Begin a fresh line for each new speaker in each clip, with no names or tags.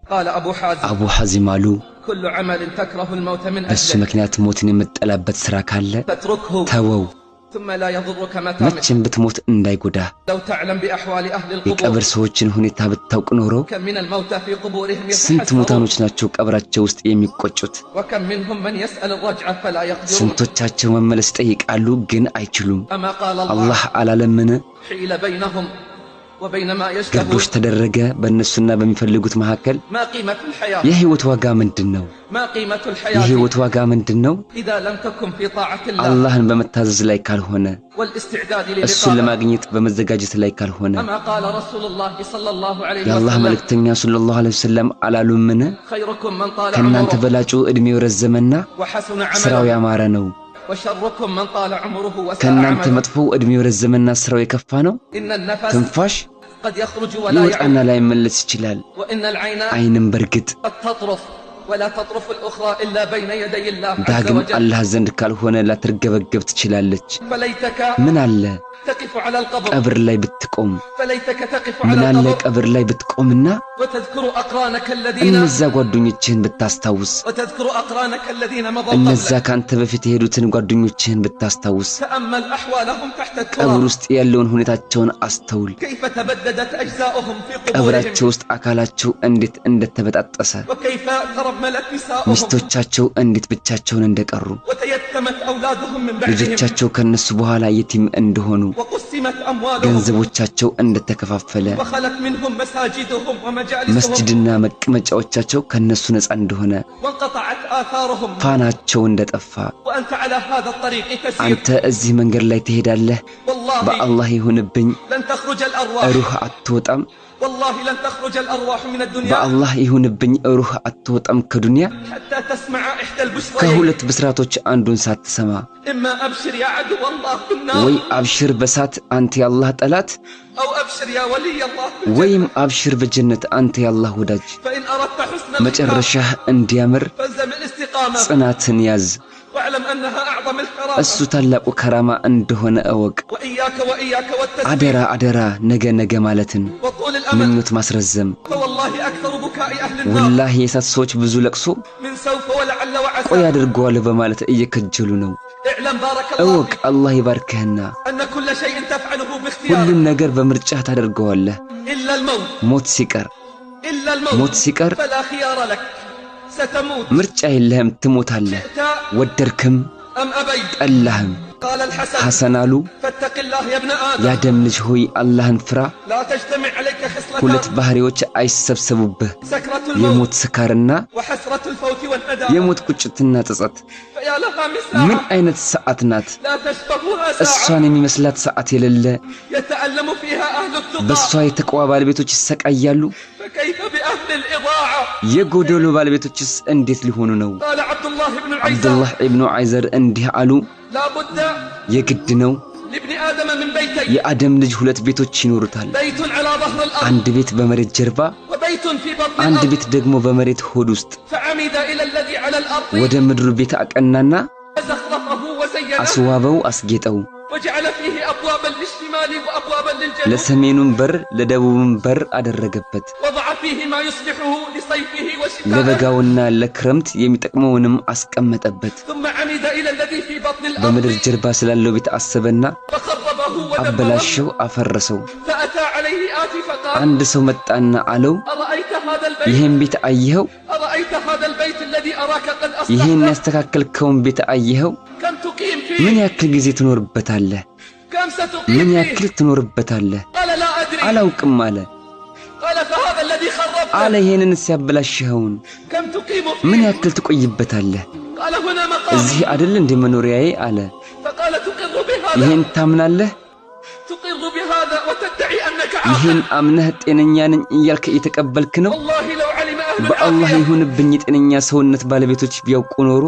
قال أبو حازم قالوا
كل عمل تكره الموت من
بس مكنيات موتن የምትጠላበት ስራ ካለ ተወው
ثم لا يضرك متى
መቼም ብትሞት እንዳይጎዳ
لو تعلم بأحوال أهل القبور
የቀብር ሰዎችን ሁኔታ ብታውቅ ኖሮ
كم من الموتى في قبورهم
ስንት ሙታኖች ናቸው ቀብራቸው ውስጥ የሚቆጩት
وكم منهم من يسأل الرجعة فلا يقدرون
ስንቶቻቸው መመለስ ጠይቃሉ ግን አይችሉም
أما قال
الله አላለምን
حيل بينهم وبين ما يشتهون
ግቦች ተደረገ በእነሱና በሚፈልጉት መካከል
ما قيمة الحياة
የህይወት ዋጋ ምንድነው
ما قيمة الحياة
የህይወት ዋጋ ምንድነው
إذا لم تكن في طاعة الله
አላህን በመታዘዝ ላይ ካልሆነ
والاستعداد
እሱን
للقاء
ለማግኘት በመዘጋጀት ላይ ካልሆነ
أما قال رسول الله صلى الله عليه
የአላህ
وسلم
መልእክተኛ ሰለላሁ ዐለይሂ ወሰለም አላሉምን
خيركم من طال
ከናንተ
عمره
በላጩ እድሜው ረዘመና
وحسن
ስራው
عمله
ያማረ ነው
وشركم من طال عمره وساء
ከናንተ
عمله
መጥፎ እድሜው ረዘመና ስራው የከፋ ነው
إن النفس
ትንፋሽ
قد يخرج ولا
ይወጣና
يعود
ላይ መለስ ይችላል
وإن العين
አይንም በርግጥ
قد تطرف ولا تطرف الأخرى إلا بين يدي الله عز
ዳግም
وجل
አላህ ዘንድ ካልሆነ ላትርገበገብ ትችላለች
فليتك
ምን አለ
تقف على القبر
ቀብር ላይ ብትቆም
فليتك تقف
ምን
على
አለ
القبر
ቀብር ላይ ብትቆምና
وتذكر أقرانك الذين
እነዛ ጓደኞችህን ብታስታውስ
وتذكر أقرانك الذين مضوا
እነዛ
قبلك
ካንተ በፊት የሄዱትን ጓደኞችህን ብታስታውስ
تأمل أحوالهم تحت
ቀብር
التراب
ውስጥ ያለውን ሁኔታቸውን አስተውል
كيف تبددت أجزاؤهم في
ቀብራቸው
قبورهم
ውስጥ አካላቸው እንዴት እንደተበጣጠሰ
وكيف ترملت نساؤهم
ሚስቶቻቸው እንዴት ብቻቸውን እንደቀሩ
وتيتمت أولادهم من بعدهم
ልጆቻቸው ከነሱ በኋላ የቲም እንደሆኑ
وقسمت أموالهم
ገንዘቦቻቸው እንደተከፋፈለ
وخلت منهم مساجدهم ومجالسهم
መስጂድና መቀመጫዎቻቸው ከነሱ ነፃ እንደሆነ
وانقطعت آثارهم
ፋናቸው እንደጠፋ
وأنت على هذا الطريق تسير
አንተ እዚህ መንገድ ላይ ትሄዳለህ
والله
በአላህ ይሁንብኝ
لن تخرج الأرواح
ሩህ አትወጣም
والله لن تخرج الأرواح من الدنيا
በአላህ ይሁንብኝ ሩህ አትወጣም ከዱንያ
حتى تسمع إحدى البشرين
ከሁለት ብስራቶች አንዱን ሳትሰማ
إما أبشر يا عدو الله بالنار
ወይ አብሽር በሳት አንተ ያላህ ጠላት
أو أبشر يا ولي الله
ወይም አብሽር በጀነት አንተ ያላህ ወዳጅ
فإن أردت حسن
መጨረሻህ እንዲያምር
فالزم الاستقامة
ጽናትን ያዝ
واعلم أنها أعظم الكرامة
እሱ ታላቁ ከራማ እንደሆነ እወቅ
وإياك والتسبيح
አደራ አደራ ነገ ማለትን
وطول الأمل
ምኞት ማስረዘም
فوالله أكثر بكاء أهل النار
ወላሂ የሳት ሰዎች ብዙ ለቅሶ
من سوف ولعل
ቆይ
وعسى
አድርገዋል በማለት እየከጀሉ ነው
اعلم بارك الله
እወቅ
فيك
አላህ ይባርክህና
أن كل شيء تفعله باختيارك
ሁሉን ነገር በምርጫህ ታደርገዋለህ
إلا الموت
ሞት ሲቀር
إلا
ሞት
الموت
ሲቀር
فلا خيار لك ستموت
ምርጫ የለህም ትሞታለህ
شئت
ወደድክም
أم أبيت
ጠላህም
قال الحسن
ሐሰን አሉ
فاتق الله يا ابن آدم
ያደም ልጅ ሆይ አላህን ፍራ
لا تجتمع عليك
ሁለት
خصلتان
ባህሪዎች አይሰብሰቡብህ
سكرة
የሞት
الموت
ስካርና
وحسرة الفوت والندامة
የሞት ቁጭትና ጸጸት
فيا لها من
ምን
ساعة
አይነት ሰዓት ናት
لا تشبهها ساعة
እሷን የሚመስላት ሰዓት የሌለ
يتألم فيها أهل
በሷ
التقى
የተቋዋ ባለቤቶች ይሰቃያሉ
فكيف بأهل الإضاعة
የጎደሎ ባለቤቶችስ እንዴት ሊሆኑ ነው
قال عبد الله بن العيسى
አብዱላህ ኢብኑ አይዘር እንዲህ አሉ
لا بد
የግድ ነው
لابن آدم من بيتين
የአደም ልጅ ሁለት ቤቶች ይኖሩታል
بيت على ظهر الأرض
አንድ ቤት በመሬት ጀርባ
وبيت في بطن
አንድ
الأرض
ቤት ደግሞ በመሬት ሆድ ውስጥ
فعمد إلى الذي على الأرض
ወደ ምድሩ ቤት አቀናና
فزخرفه وزينه
አስዋበው አስጌጠው
وجعل فيه أبوابا للشمال وأبوابا للجنوب
ለሰሜኑም በር ለደቡብም በር አደረገበት
وضع فيه ما يصلحه لصيفه وشتائه
ለበጋውና ለክረምት የሚጠቅመውንም አስቀመጠበት
ثم عمد إلى الذي في بطن
በምድር
الأرض
ጀርባ ስላለው ቤት አሰበና
فخربه ودمره
አበላሸው አፈረሰው
فأتى عليه آتي فقال
አንድ ሰው መጣና አለው
أرأيت هذا البيت
ይሄን ቤት አየኸው
أرأيت هذا البيت الذي أراك قد
ይሄን
أصلحته
ያስተካከልከውን ቤት አየኸው
كم تقيم
ምን
فيه
ያክል ጊዜ ትኖርበታለህ
كم
ምን
ستقيم
ያክል
فيه
ትኖርበታለህ
قال لا أدري
አላውቅም አለ
قال فهذا الذي خربته
አለ ይሄንን ሲያበላሽኸውን
كم تقيم
ምን
فيه
ያክል ትቆይበታለህ
قال هنا
እዚህ
مقام
አይደል እንደ መኖሪያዬ አለ
فقال تقر بهذا
ይሄን ታምናለህ
تقر بهذا وتدعي أنك
ይሄን
عاقل
አምነህ ጤነኛ ነኝ እያልክ እየተቀበልክ ነው
والله لو علم أهل
በአላህ
العافية
ይሁንብኝ ጤነኛ ሰውነት ባለቤቶች ቢያውቁ ኖሮ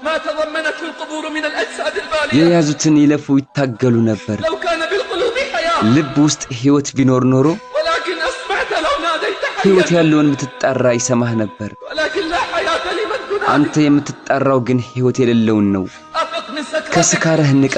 ما تضمنته القبور من الأجساد البالية
የያዙትን ይለፉ ይታገሉ ነበር
لو كان بالقلوب حياة
ልብ ውስጥ ህይወት ቢኖር ኖሮ
ولكن أسمعت لو ناديت
ህይወት
حيا
ያለውን ብትጣራ ይሰማህ ነበር
ولكن لا حياة لمن تنادي
አንተ የምትጣራው ግን ህይወት የሌለውን ነው
أفق من سكرتك
ከስካርህ ንቃ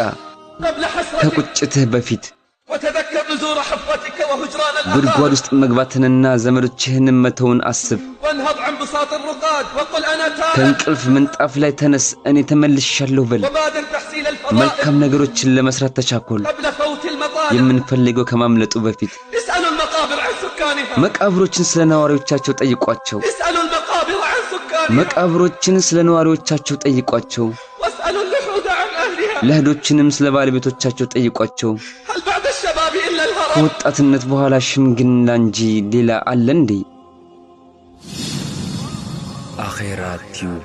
قبل حسرتك
ከቁጭትህ በፊት
وتذكر نزور حفرتك وهجران
ጉድጓድ ውስጥ መግባትንና ዘመዶችህን መተውን አስብ
وانهض عن بساط الرقاد وقل أنا تائب
ከእንቅልፍ ምንጣፍ ላይ ተነስ እኔ ተመልሻለሁ በል
وبادر تحصيل الفضائل
መልካም ነገሮችን ለመስራት ተቻኮል
قبل فوت المطالب
የምንፈልገው ከማምለጡ በፊት
اسألوا المقابر عن سكانها
መቃብሮችን ስለ ነዋሪዎቻቸው ጠይቋቸው
اسألوا المقابر عن سكانها
መቃብሮችን ስለ ነዋሪዎቻቸው ጠይቋቸው
واسألوا اللحود عن أهلها
ለህዶችንም ስለ ባለቤቶቻቸው ጠይቋቸው
هل بعد الشباب إلا الهرم
ከወጣትነት በኋላ ሽምግልና እንጂ ሌላ አለ እንዴ አኺራ ቲዩብ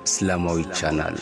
እስላማዊ ቻናል